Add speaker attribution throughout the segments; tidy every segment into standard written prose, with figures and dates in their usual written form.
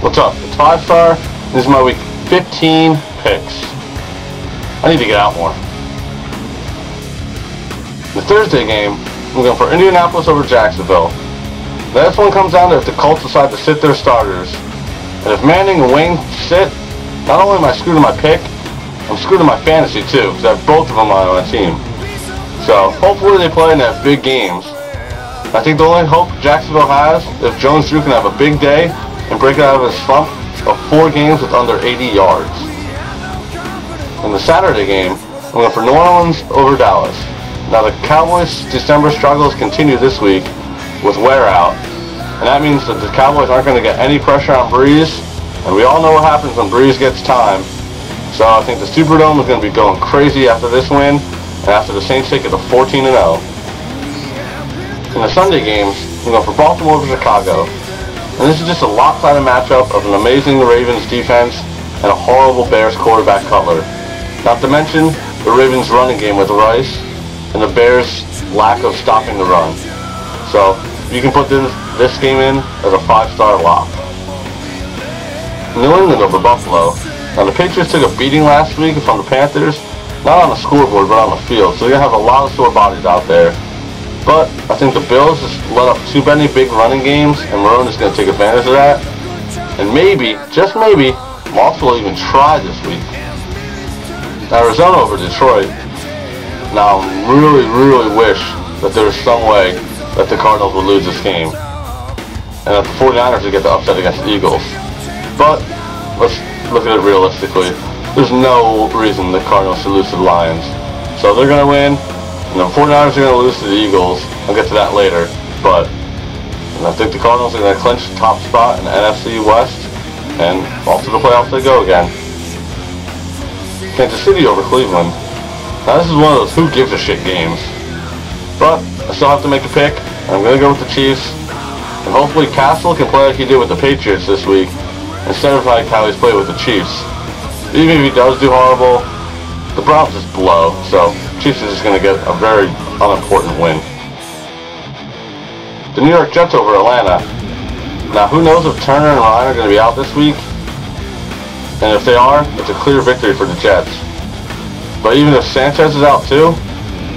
Speaker 1: What's up? It's 5-star. This is my week 15 picks. I need to get out more. The Thursday game, I'm going for Indianapolis over Jacksonville. The next one comes down to if the Colts decide to sit their starters. And if Manning and Wayne sit, not only am I screwed in my pick, I'm screwed in my fantasy too, because I have both of them on my team. So hopefully they play and have big games. I think the only hope Jacksonville has is if Jones-Drew can have a big day and break out of his slump of 4 games with under 80 yards. In the Saturday game, I'm going for New Orleans over Dallas. Now the Cowboys' December struggles continue this week with wear out, and that means that the Cowboys aren't going to get any pressure on Breeze, and we all know what happens when Breeze gets time. So I think the Superdome is going to be going crazy after this win, and after the Saints take it to 14-0. In the Sunday games, I'm going for Baltimore over Chicago. And this is just a lopsided matchup of an amazing Ravens defense and a horrible Bears quarterback Cutler. Not to mention the Ravens running game with Rice and the Bears' lack of stopping the run. So you can put this game in as a 5-star lock. New England over Buffalo. Now the Patriots took a beating last week from the Panthers, not on the scoreboard but on the field, so you're going to have a lot of sore bodies out there. But I think the Bills just let up too many big running games, and Marone is going to take advantage of that. And maybe, just maybe, Moss will even try this week. Arizona over Detroit. Now, I really wish that there was some way that the Cardinals would lose this game, and that the 49ers would get the upset against the Eagles. But let's look at it realistically. There's no reason the Cardinals should lose to the Lions. So they're going to win. And the 49ers are going to lose to the Eagles. I'll get to that later. But I think the Cardinals are going to clinch the top spot in the NFC West. And off to the playoffs they go again. Kansas City over Cleveland. Now this is one of those who gives a shit games. But I still have to make a pick. And I'm going to go with the Chiefs. And hopefully Castle can play like he did with the Patriots this week, instead of like how he's played with the Chiefs. Even if he does do horrible, the Browns just blow. So Chiefs is just going to get a very unimportant win. The New York Jets over Atlanta. Now, who knows if Turner and Ryan are going to be out this week? And if they are, it's a clear victory for the Jets. But even if Sanchez is out too,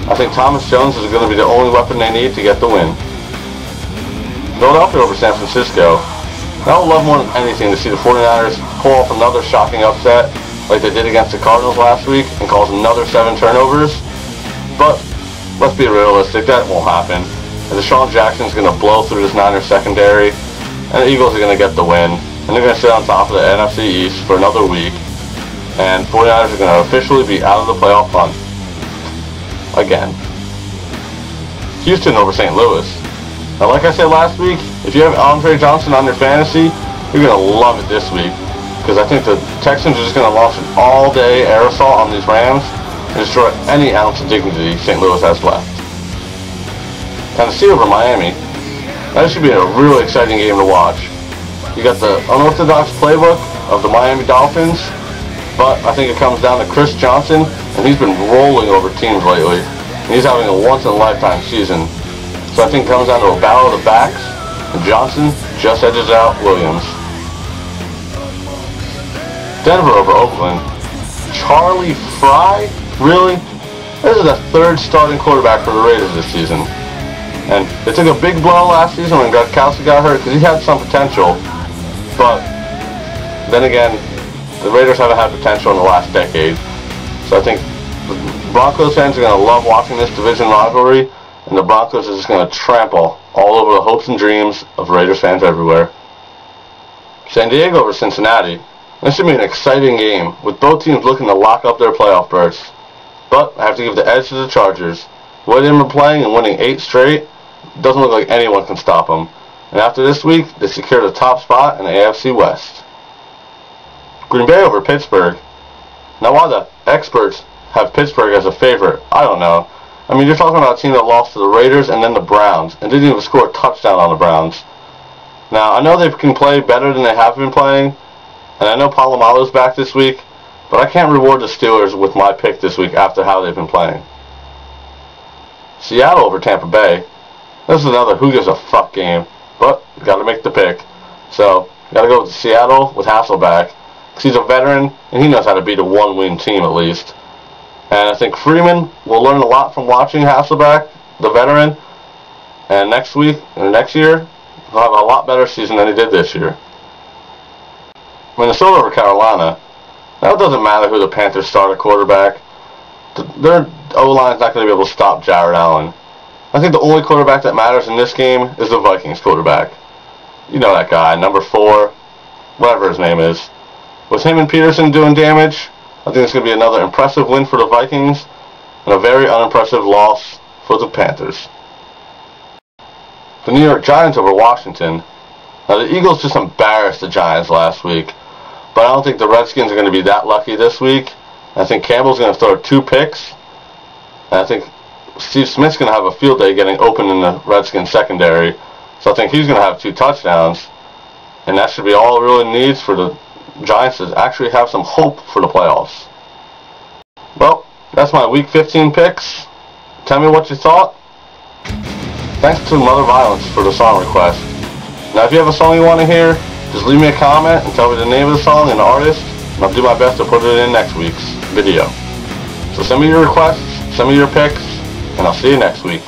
Speaker 1: I think Thomas Jones is going to be the only weapon they need to get the win. Philadelphia over San Francisco. I would love more than anything to see the 49ers pull off another shocking upset like they did against the Cardinals last week and cause another 7 turnovers. But let's be realistic, that won't happen. And Deshaun Jackson's going to blow through this Niners secondary, and the Eagles are going to get the win. And they're going to sit on top of the NFC East for another week. And 49ers are going to officially be out of the playoff hunt. Again. Houston over St. Louis. Now, like I said last week, if you have Andre Johnson on your fantasy, you're going to love it this week. Because I think the Texans are just going to launch an all-day air assault on these Rams and destroy any ounce of dignity St. Louis has left. Tennessee over Miami. That should be a really exciting game to watch. You got the unorthodox playbook of the Miami Dolphins, but I think it comes down to Chris Johnson, and he's been rolling over teams lately. And he's having a once-in-a-lifetime season. So I think it comes down to a battle of the backs, and Johnson just edges out Williams. Denver over Oakland. Charlie Fry? Really? This is the 3rd starting quarterback for the Raiders this season. And they took a big blow last season when Gronkowski got hurt because he had some potential. But then again, the Raiders haven't had potential in the last decade. So I think the Broncos fans are going to love watching this division rivalry. And the Broncos are just going to trample all over the hopes and dreams of Raiders fans everywhere. San Diego over Cincinnati. This should be an exciting game, with both teams looking to lock up their playoff berths. But I have to give the edge to the Chargers. The way they've been playing and winning 8 straight, doesn't look like anyone can stop them. And after this week, they secured a top spot in the AFC West. Green Bay over Pittsburgh. Now, why the experts have Pittsburgh as a favorite, I don't know. I mean, you're talking about a team that lost to the Raiders and then the Browns, and didn't even score a touchdown on the Browns. Now, I know they can play better than they have been playing, and I know Polamalu's back this week, but I can't reward the Steelers with my pick this week after how they've been playing. Seattle over Tampa Bay. This is another who gives a fuck game, but you got to make the pick. So Got to go with Seattle with Hasselbeck, because he's a veteran and he knows how to beat a one-win team at least. And I think Freeman will learn a lot from watching Hasselbeck, the veteran, and next week or next year he'll have a lot better season than he did this year. Minnesota over Carolina. Now it doesn't matter who the Panthers start at quarterback. Their O-line's not going to be able to stop Jared Allen. I think the only quarterback that matters in this game is the Vikings quarterback. You know that guy, number 4, whatever his name is. With him and Peterson doing damage, I think it's going to be another impressive win for the Vikings and a very unimpressive loss for the Panthers. The New York Giants over Washington. Now the Eagles just embarrassed the Giants last week, but I don't think the Redskins are going to be that lucky this week. I think Campbell's going to throw 2 picks, and I think Steve Smith's going to have a field day getting open in the Redskins secondary, so I think he's going to have 2 touchdowns, and that should be all it really needs for the Giants to actually have some hope for the playoffs. Well, that's my Week 15 picks. Tell me what you thought. Thanks to Mother Violence for the song request. Now if you have a song you want to hear, just leave me a comment and tell me the name of the song and the artist, and I'll do my best to put it in next week's video. So send me your requests, send me your picks, and I'll see you next week.